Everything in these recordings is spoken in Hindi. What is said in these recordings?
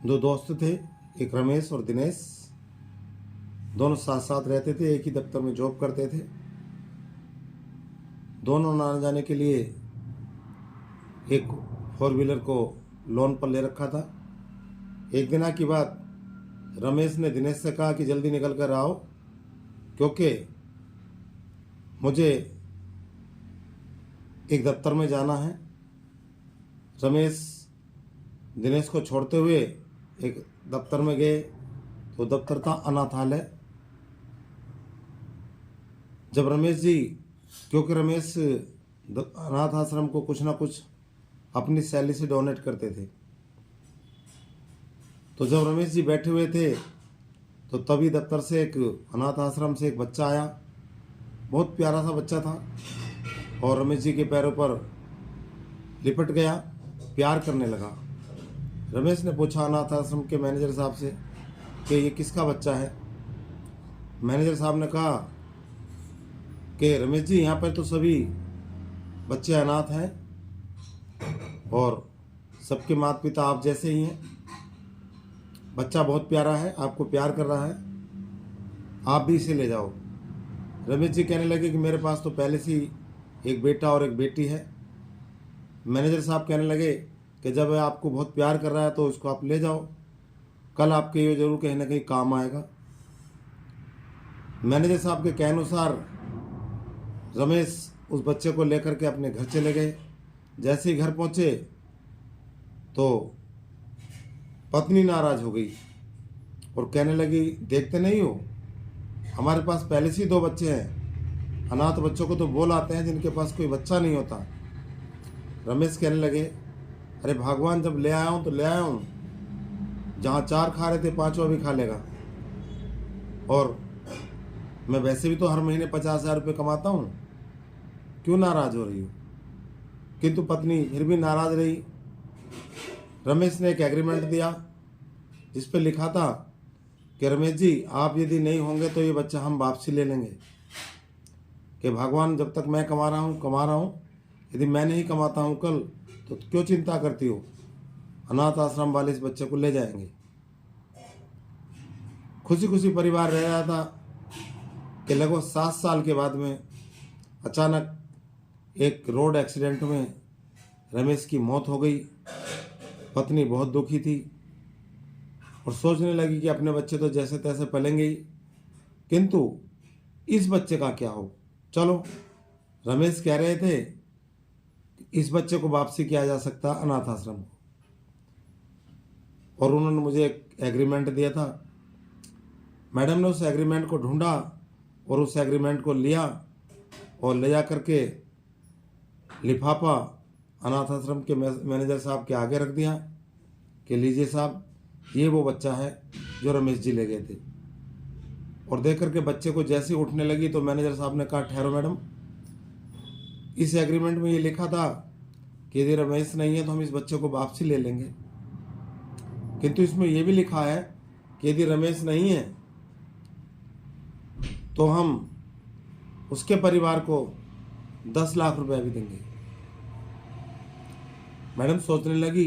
दो दोस्त थे, एक रमेश और दिनेश। दोनों साथ साथ रहते थे, एक ही दफ्तर में जॉब करते थे। दोनों आने जाने के लिए एक 4 व्हीलर को लोन पर ले रखा था। एक दिन की बात, रमेश ने दिनेश से कहा कि जल्दी निकल कर आओ, क्योंकि मुझे एक दफ्तर में जाना है। रमेश दिनेश को छोड़ते हुए एक दफ्तर में गए, तो दफ्तर था अनाथालय। जब रमेश जी, क्योंकि रमेश अनाथ आश्रम को कुछ ना कुछ अपनी सैलरी से डोनेट करते थे, तो जब रमेश जी बैठे हुए थे तो तभी दफ्तर से एक अनाथ आश्रम से एक बच्चा आया। बहुत प्यारा सा बच्चा था और रमेश जी के पैरों पर लिपट गया, प्यार करने लगा। रमेश ने पूछा अनाथ आश्रम के मैनेजर साहब से कि ये किसका बच्चा है। मैनेजर साहब ने कहा कि रमेश जी, यहाँ पर तो सभी बच्चे अनाथ हैं और सबके माता पिता आप जैसे ही हैं। बच्चा बहुत प्यारा है, आपको प्यार कर रहा है, आप भी इसे ले जाओ। रमेश जी कहने लगे कि मेरे पास तो पहले से ही एक बेटा और एक बेटी है। मैनेजर साहब कहने लगे कि जब वह आपको बहुत प्यार कर रहा है तो उसको आप ले जाओ, कल आपके ये जरूर कहीं ना कहीं काम आएगा। मैनेजर साहब के कहने अनुसार रमेश उस बच्चे को लेकर के अपने घर चले गए। जैसे ही घर पहुंचे तो पत्नी नाराज हो गई और कहने लगी, देखते नहीं हो हमारे पास पहले से ही 2 बच्चे हैं, अनाथ बच्चों को तो बोल आते हैं जिनके पास कोई बच्चा नहीं होता। रमेश कहने लगे, अरे भगवान, जब ले आया हूँ तो ले आया हूँ, जहाँ 4 खा रहे थे 5वां भी खा लेगा, और मैं वैसे भी तो हर महीने 50,000 रुपये कमाता हूँ, क्यों नाराज हो रही हो। किंतु पत्नी फिर भी नाराज रही। रमेश ने एक एग्रीमेंट दिया जिस पर लिखा था कि रमेश जी, आप यदि नहीं होंगे तो ये बच्चा हम वापसी ले लेंगे, कि भगवान जब तक मैं कमा रहा हूँ, यदि मैं नहीं कमाता हूँ कल, तो क्यों चिंता करती हो, अनाथ आश्रम वाले इस बच्चे को ले जाएंगे। खुशी खुशी परिवार रह रहा था कि लगभग 7 साल के बाद में अचानक एक रोड एक्सीडेंट में रमेश की मौत हो गई। पत्नी बहुत दुखी थी और सोचने लगी कि अपने बच्चे तो जैसे तैसे पलेंगे ही, किंतु इस बच्चे का क्या हो। चलो, रमेश कह रहे थे कि इस बच्चे को वापसी किया जा सकता अनाथ आश्रम को, और उन्होंने मुझे एक एग्रीमेंट दिया था। मैडम ने उस एग्रीमेंट को ढूंढा और उस एग्रीमेंट को लिया और ले जा करके लिफाफा अनाथ आश्रम के मैनेजर साहब के आगे रख दिया कि लीजिए साहब, ये वो बच्चा है जो रमेश जी ले गए थे। और देख करके बच्चे को जैसे उठने लगी तो मैनेजर साहब ने कहा, ठहरो मैडम, इस एग्रीमेंट में ये लिखा था कि यदि रमेश नहीं है तो हम इस बच्चे को वापसी ले लेंगे, किंतु इसमें यह भी लिखा है कि यदि रमेश नहीं है तो हम उसके परिवार को 10 लाख रुपए भी देंगे। मैडम सोचने लगी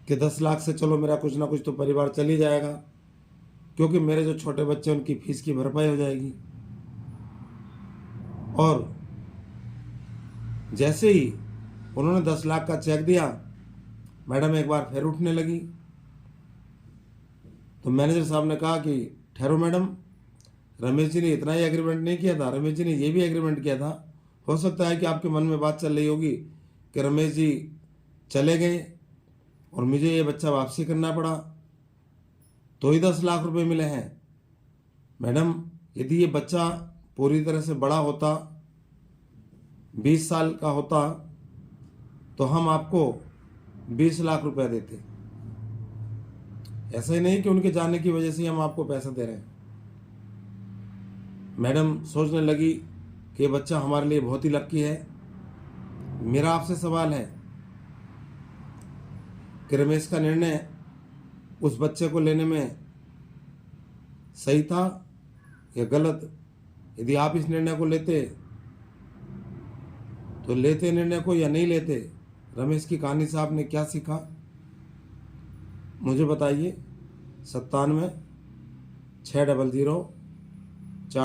कि 10 लाख से चलो मेरा कुछ ना कुछ तो परिवार चल ही जाएगा, क्योंकि मेरे जो छोटे बच्चे उनकी फीस की भरपाई हो जाएगी। और जैसे ही उन्होंने 10 लाख का चेक दिया, मैडम एक बार फिर उठने लगी। तो मैनेजर साहब ने कहा कि ठहरो मैडम, रमेश जी ने इतना ही एग्रीमेंट नहीं किया था, रमेश जी ने ये भी एग्रीमेंट किया था। हो सकता है कि आपके मन में बात चल रही होगी कि रमेश जी चले गए और मुझे ये बच्चा वापसी करना पड़ा तो ही 10 लाख रुपए मिले हैं। मैडम, यदि ये बच्चा पूरी तरह से बड़ा होता, 20 साल का होता, तो हम आपको 20 लाख रुपए देते। ऐसा ही नहीं कि उनके जाने की वजह से हम आपको पैसा दे रहे हैं। मैडम सोचने लगी कि ये बच्चा हमारे लिए बहुत ही लक्की है। मेरा आपसे सवाल है कि रमेश का निर्णय उस बच्चे को लेने में सही था या गलत। यदि आप इस निर्णय को लेते तो लेते निर्णय को या नहीं लेते। रमेश की कहानी से आपने क्या सीखा, मुझे बताइए। 97 600